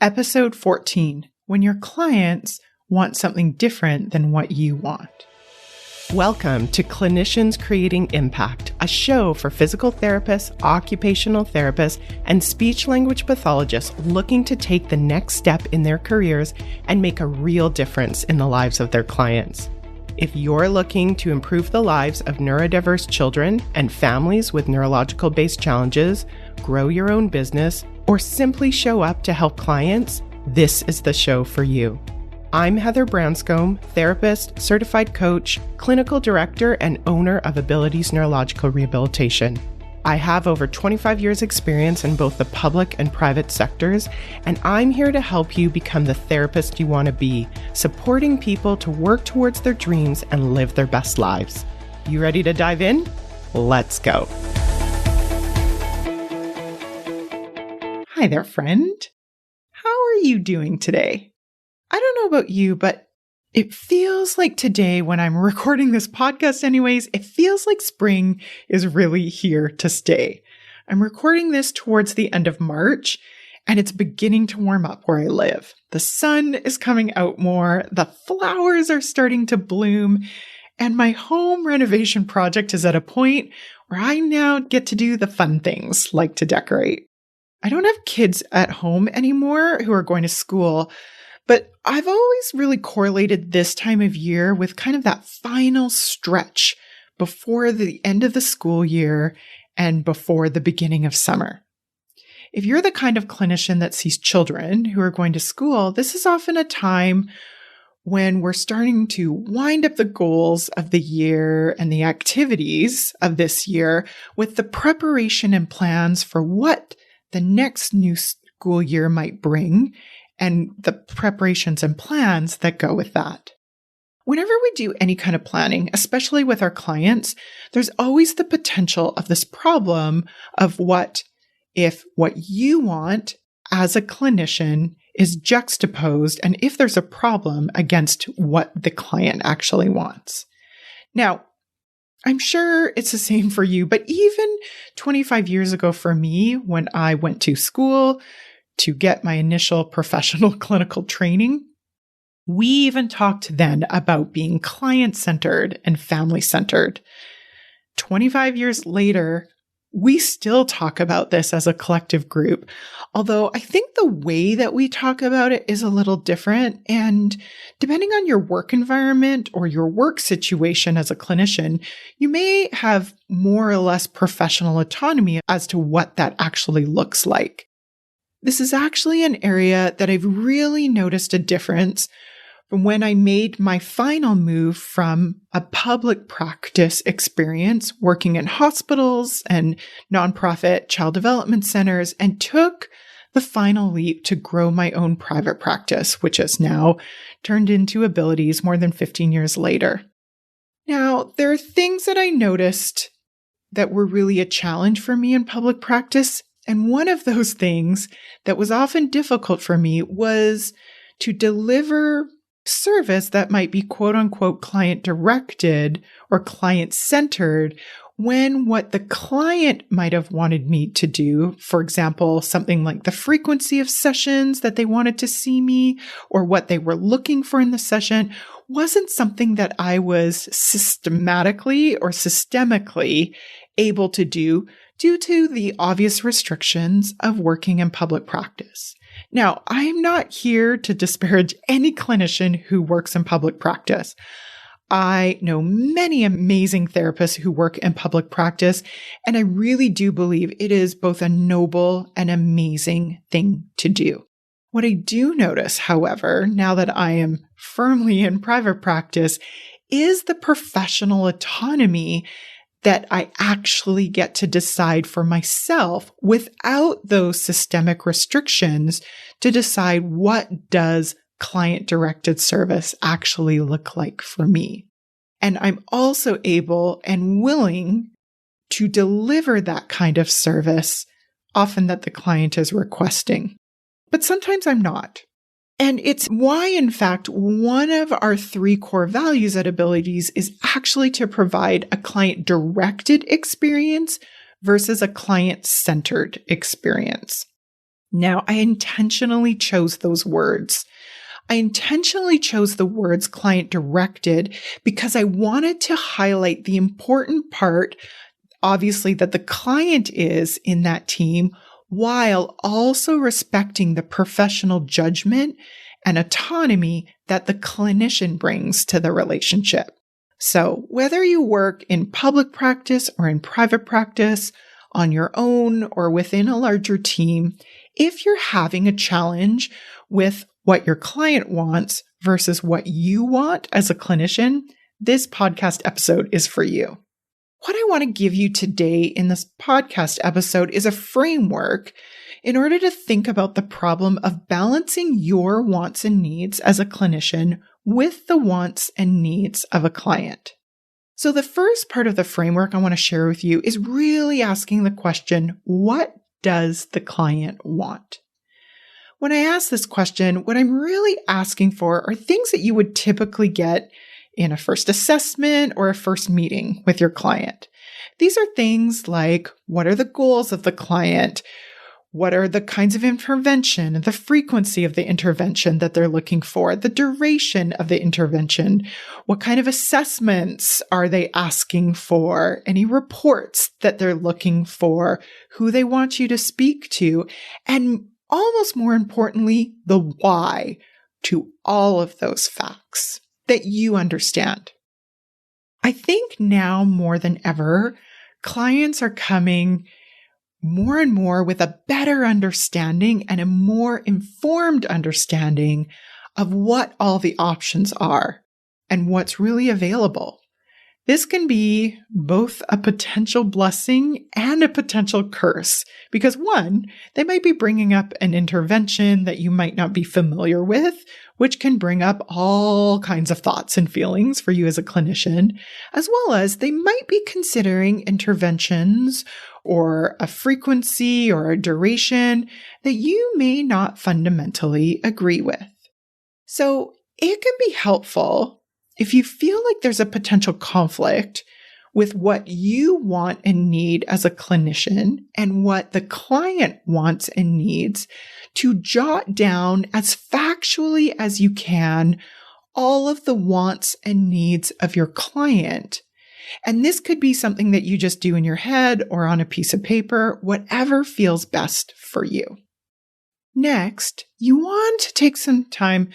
Episode 14, when your clients want something different than what you want. Welcome to Clinicians Creating Impact, a show for physical therapists, occupational therapists, and speech-language pathologists looking to take the next step in their careers and make a real difference in the lives of their clients. If you're looking to improve the lives of neurodiverse children and families with neurological-based challenges, grow your own business, or simply show up to help clients, this is the show for you. I'm Heather Branscombe, therapist, certified coach, clinical director, and owner of Abilities Neurological Rehabilitation. I have over 25 years experience in both the public and private sectors, and I'm here to help you become the therapist you want to be, supporting people to work towards their dreams and live their best lives. You ready to dive in? Let's go. Hi there, friend. How are you doing today? I don't know about you, but it feels like today when I'm recording this podcast anyways, it feels like spring is really here to stay. I'm recording this towards the end of March, and it's beginning to warm up where I live. The sun is coming out more, the flowers are starting to bloom, and my home renovation project is at a point where I now get to do the fun things like to decorate. I don't have kids at home anymore who are going to school, but I've always really correlated this time of year with kind of that final stretch before the end of the school year and before the beginning of summer. If you're the kind of clinician that sees children who are going to school, this is often a time when we're starting to wind up the goals of the year and the activities of this year with the preparation and plans for what the next new school year might bring and the preparations and plans that go with that. Whenever we do any kind of planning, especially with our clients, there's always the potential of this problem of what if what you want as a clinician is juxtaposed and if there's a problem against what the client actually wants. Now, I'm sure it's the same for you, but even 25 years ago for me, when I went to school to get my initial professional clinical training, we even talked then about being client-centered and family-centered. 25 years later, we still talk about this as a collective group, although I think the way that we talk about it is a little different. And depending on your work environment or your work situation as a clinician, you may have more or less professional autonomy as to what that actually looks like. This is actually an area that I've really noticed a difference from when I made my final move from a public practice experience working in hospitals and nonprofit child development centers and took the final leap to grow my own private practice, which has now turned into Abilities more than 15 years later. Now, there are things that I noticed that were really a challenge for me in public practice. And one of those things that was often difficult for me was to deliver service that might be quote unquote client directed or client centered when what the client might have wanted me to do, for example, something like the frequency of sessions that they wanted to see me or what they were looking for in the session, wasn't something that I was systematically or systemically able to do due to the obvious restrictions of working in public practice. Now, I'm not here to disparage any clinician who works in public practice. I know many amazing therapists who work in public practice, and I really do believe it is both a noble and amazing thing to do. What I do notice, however, now that I am firmly in private practice, is the professional autonomy that I actually get to decide for myself without those systemic restrictions to decide what does client-directed service actually look like for me. And I'm also able and willing to deliver that kind of service, often that the client is requesting. But sometimes I'm not. And it's why, in fact, one of our 3 core values at Abilities is actually to provide a client-directed experience versus a client-centered experience. Now, I intentionally chose those words. I intentionally chose the words client directed because I wanted to highlight the important part, obviously, that the client is in that team, while also respecting the professional judgment and autonomy that the clinician brings to the relationship. So whether you work in public practice or in private practice, on your own or within a larger team, if you're having a challenge with what your client wants versus what you want as a clinician, this podcast episode is for you. What I want to give you today in this podcast episode is a framework in order to think about the problem of balancing your wants and needs as a clinician with the wants and needs of a client. So the first part of the framework I want to share with you is really asking the question, what does the client want? When I ask this question, what I'm really asking for are things that you would typically get in a first assessment or a first meeting with your client. These are things like, what are the goals of the client? What are the kinds of intervention and the frequency of the intervention that they're looking for? The duration of the intervention? What kind of assessments are they asking for? Any reports that they're looking for? Who they want you to speak to? And almost more importantly, the why to all of those facts that you understand. I think now more than ever, clients are coming more and more with a better understanding and a more informed understanding of what all the options are and what's really available. This can be both a potential blessing and a potential curse because one, they might be bringing up an intervention that you might not be familiar with, which can bring up all kinds of thoughts and feelings for you as a clinician, as well as they might be considering interventions or a frequency or a duration that you may not fundamentally agree with. So it can be helpful if you feel like there's a potential conflict with what you want and need as a clinician and what the client wants and needs, to jot down as factually as you can all of the wants and needs of your client. And this could be something that you just do in your head or on a piece of paper, whatever feels best for you. Next, you want to take some time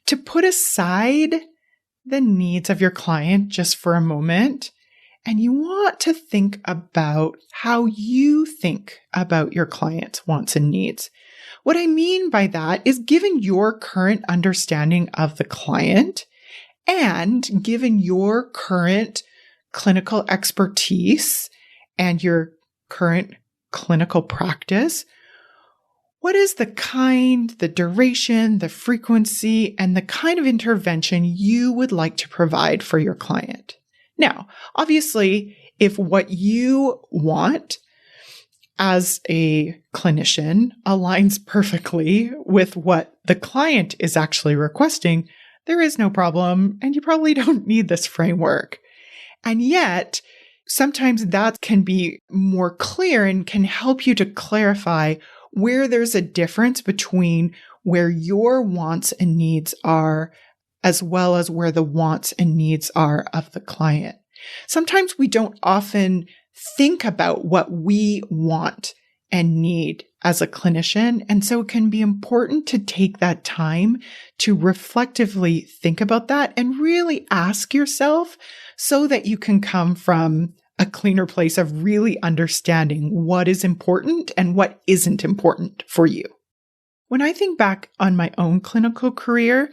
to put aside the needs of your client just for a moment, and you want to think about how you think about your client's wants and needs. What I mean by that is, given your current understanding of the client and given your current clinical expertise and your current clinical practice, what is the kind, the duration, the frequency, and the kind of intervention you would like to provide for your client? Now, obviously, if what you want as a clinician aligns perfectly with what the client is actually requesting, there is no problem, and you probably don't need this framework. And yet, sometimes that can be more clear and can help you to clarify where there's a difference between where your wants and needs are, as well as where the wants and needs are of the client. Sometimes we don't often think about what we want and need as a clinician. And so it can be important to take that time to reflectively think about that and really ask yourself so that you can come from a cleaner place of really understanding what is important and what isn't important for you. When I think back on my own clinical career,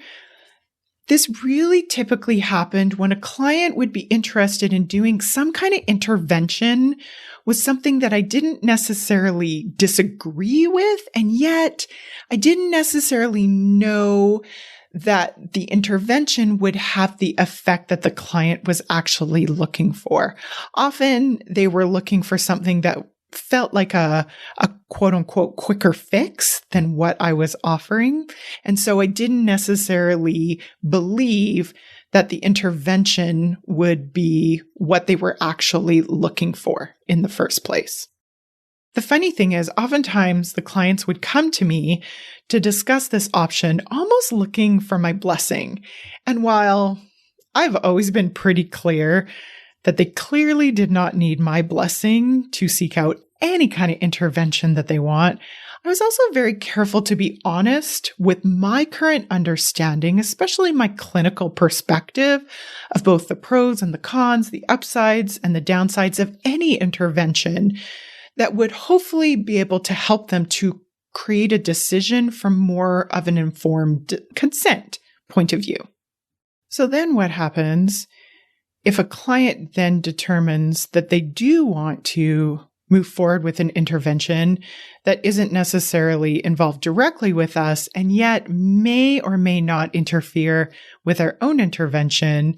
this really typically happened when a client would be interested in doing some kind of intervention with something that I didn't necessarily disagree with, and yet I didn't necessarily know that the intervention would have the effect that the client was actually looking for. Often they were looking for something that felt like a quote unquote quicker fix than what I was offering. And so I didn't necessarily believe that the intervention would be what they were actually looking for in the first place. The funny thing is, oftentimes the clients would come to me to discuss this option, almost looking for my blessing. And while I've always been pretty clear that they clearly did not need my blessing to seek out any kind of intervention that they want, I was also very careful to be honest with my current understanding, especially my clinical perspective of both the pros and the cons, the upsides and the downsides of any intervention that would hopefully be able to help them to create a decision from more of an informed consent point of view. So then what happens if a client then determines that they do want to move forward with an intervention that isn't necessarily involved directly with us and yet may or may not interfere with our own intervention?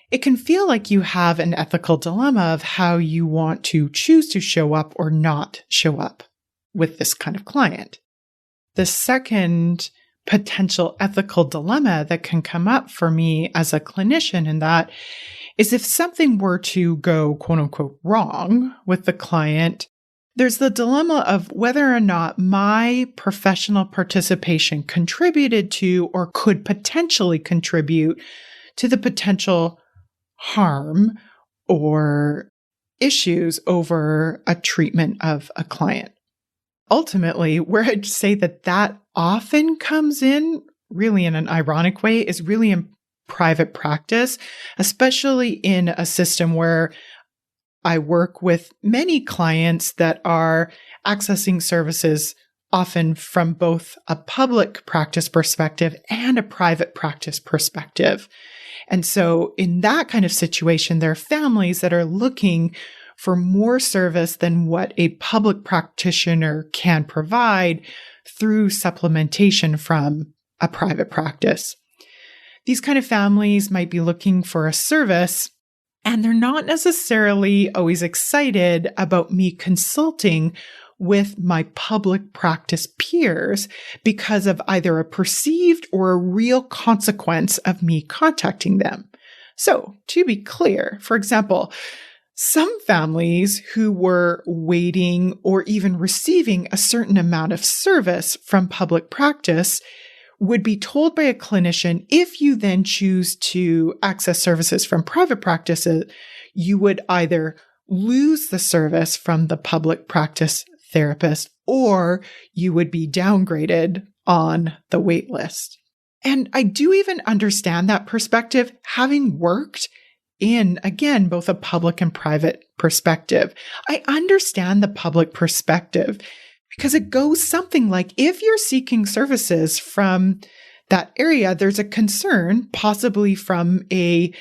It can feel like you have an ethical dilemma of how you want to choose to show up or not show up with this kind of client. The second potential ethical dilemma that can come up for me as a clinician in that is if something were to go quote unquote wrong with the client, there's the dilemma of whether or not my professional participation contributed to or could potentially contribute to the potential harm or issues over a treatment of a client. Ultimately, where I'd say that often comes in, really in an ironic way, is really in private practice, especially in a system where I work with many clients that are accessing services often from both a public practice perspective and a private practice perspective. And so in that kind of situation, there are families that are looking for more service than what a public practitioner can provide through supplementation from a private practice. These kind of families might be looking for a service, and they're not necessarily always excited about me consulting with my public practice peers because of either a perceived or a real consequence of me contacting them. So, to be clear, for example, some families who were waiting or even receiving a certain amount of service from public practice would be told by a clinician, if you then choose to access services from private practices, you would either lose the service from the public practice therapist or you would be downgraded on the wait list. And I do even understand that perspective, having worked in, again, both a public and private perspective. I understand the public perspective because it goes something like, if you're seeking services from that area, there's a concern, possibly from a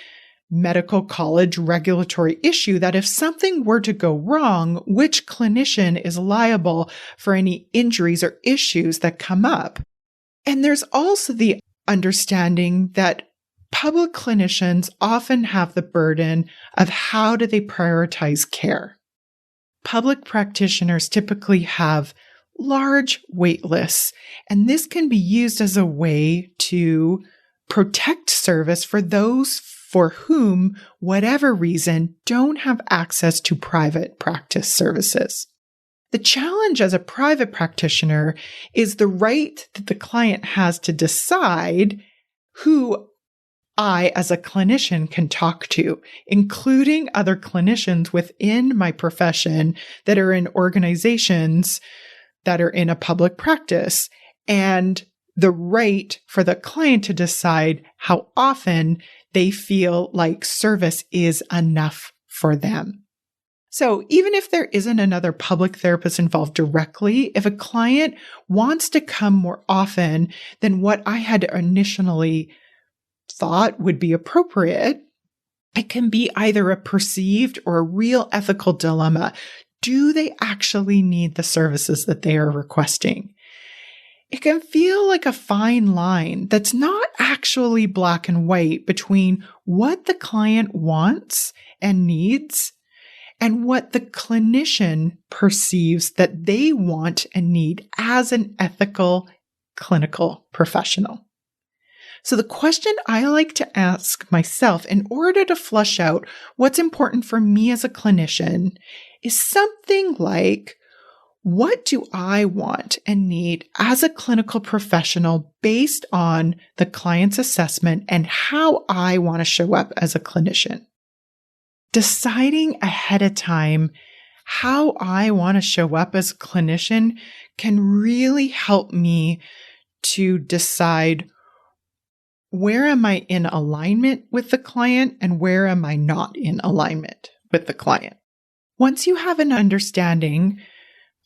medical college regulatory issue, that if something were to go wrong, which clinician is liable for any injuries or issues that come up? And there's also the understanding that public clinicians often have the burden of how do they prioritize care. Public practitioners typically have large wait lists, and this can be used as a way to protect service for those for whom, whatever reason, don't have access to private practice services. The challenge as a private practitioner is the right that the client has to decide who I, as a clinician, can talk to, including other clinicians within my profession that are in organizations that are in a public practice, and the right for the client to decide how often they feel like service is enough for them. So even if there isn't another public therapist involved directly, if a client wants to come more often than what I had initially thought would be appropriate, it can be either a perceived or a real ethical dilemma. Do they actually need the services that they are requesting? It can feel like a fine line that's not actually black and white between what the client wants and needs and what the clinician perceives that they want and need as an ethical clinical professional. So the question I like to ask myself in order to flush out what's important for me as a clinician is something like, what do I want and need as a clinical professional based on the client's assessment and how I want to show up as a clinician? Deciding ahead of time how I want to show up as a clinician can really help me to decide where am I in alignment with the client and where am I not in alignment with the client. Once you have an understanding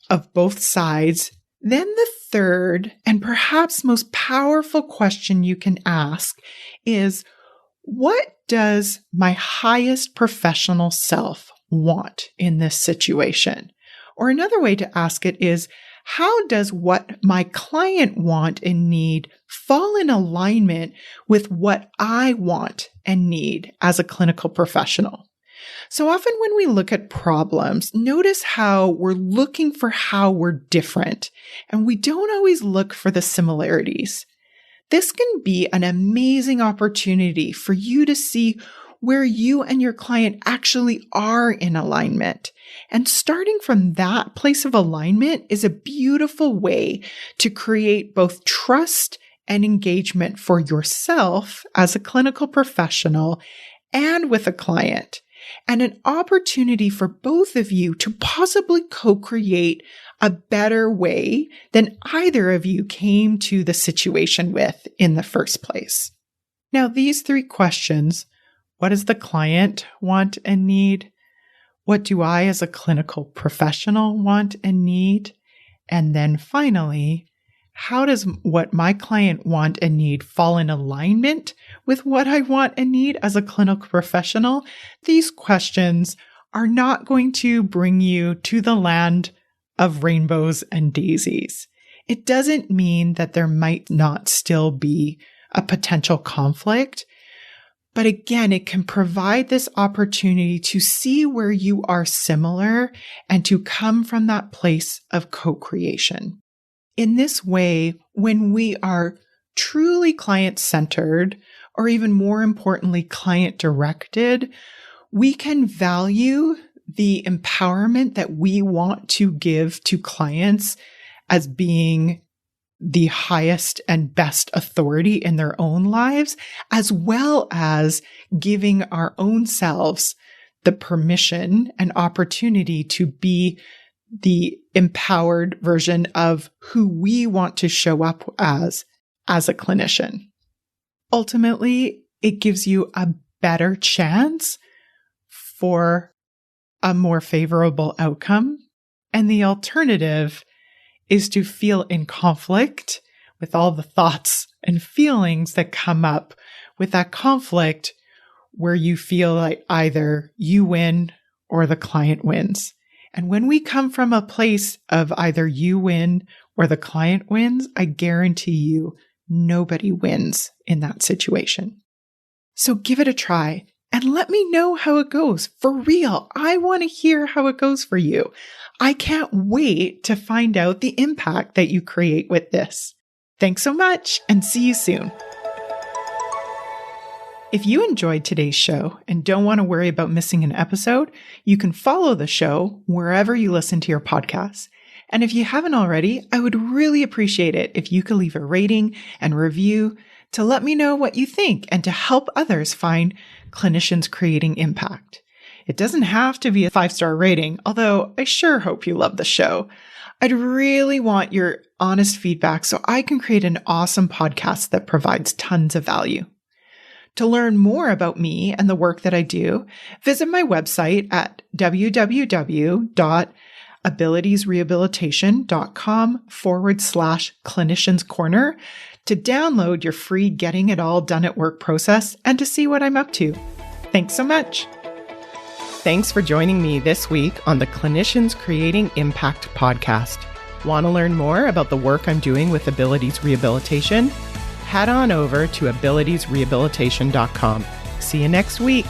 of both sides, then the third and perhaps most powerful question you can ask is, what does my highest professional self want in this situation? Or another way to ask it is, how does what my client want and need fall in alignment with what I want and need as a clinical professional? So often when we look at problems, notice how we're looking for how we're different, and we don't always look for the similarities. This can be an amazing opportunity for you to see where you and your client actually are in alignment. And starting from that place of alignment is a beautiful way to create both trust and engagement for yourself as a clinical professional and with a client, and an opportunity for both of you to possibly co-create a better way than either of you came to the situation with in the first place. Now, these three questions: what does the client want and need? What do I as a clinical professional want and need? And then finally, how does what my client want and need fall in alignment with what I want and need as a clinical professional? These questions are not going to bring you to the land of rainbows and daisies. It doesn't mean that there might not still be a potential conflict. But again, it can provide this opportunity to see where you are similar and to come from that place of co-creation. In this way, when we are truly client-centered, or even more importantly, client-directed, we can value the empowerment that we want to give to clients as being the highest and best authority in their own lives, as well as giving our own selves the permission and opportunity to be the empowered version of who we want to show up as a clinician. Ultimately, it gives you a better chance for a more favorable outcome. And the alternative is to feel in conflict with all the thoughts and feelings that come up with that conflict, where you feel like either you win or the client wins. And when we come from a place of either you win or the client wins, I guarantee you nobody wins in that situation. So give it a try and let me know how it goes. For real, I want to hear how it goes for you. I can't wait to find out the impact that you create with this. Thanks so much, and see you soon. If you enjoyed today's show and don't want to worry about missing an episode, you can follow the show wherever you listen to your podcasts. And if you haven't already, I would really appreciate it if you could leave a rating and review to let me know what you think and to help others find clinicians creating impact. It doesn't have to be a 5-star rating, although I sure hope you love the show. I'd really want your honest feedback so I can create an awesome podcast that provides tons of value. To learn more about me and the work that I do, visit my website at www.abilitiesrehabilitation.com/clinicians corner to download your free Getting It All Done at Work process and to see what I'm up to. Thanks so much. Thanks for joining me this week on the Clinicians Creating Impact podcast. Want to learn more about the work I'm doing with Abilities Rehabilitation? Head on over to abilitiesrehabilitation.com. See you next week.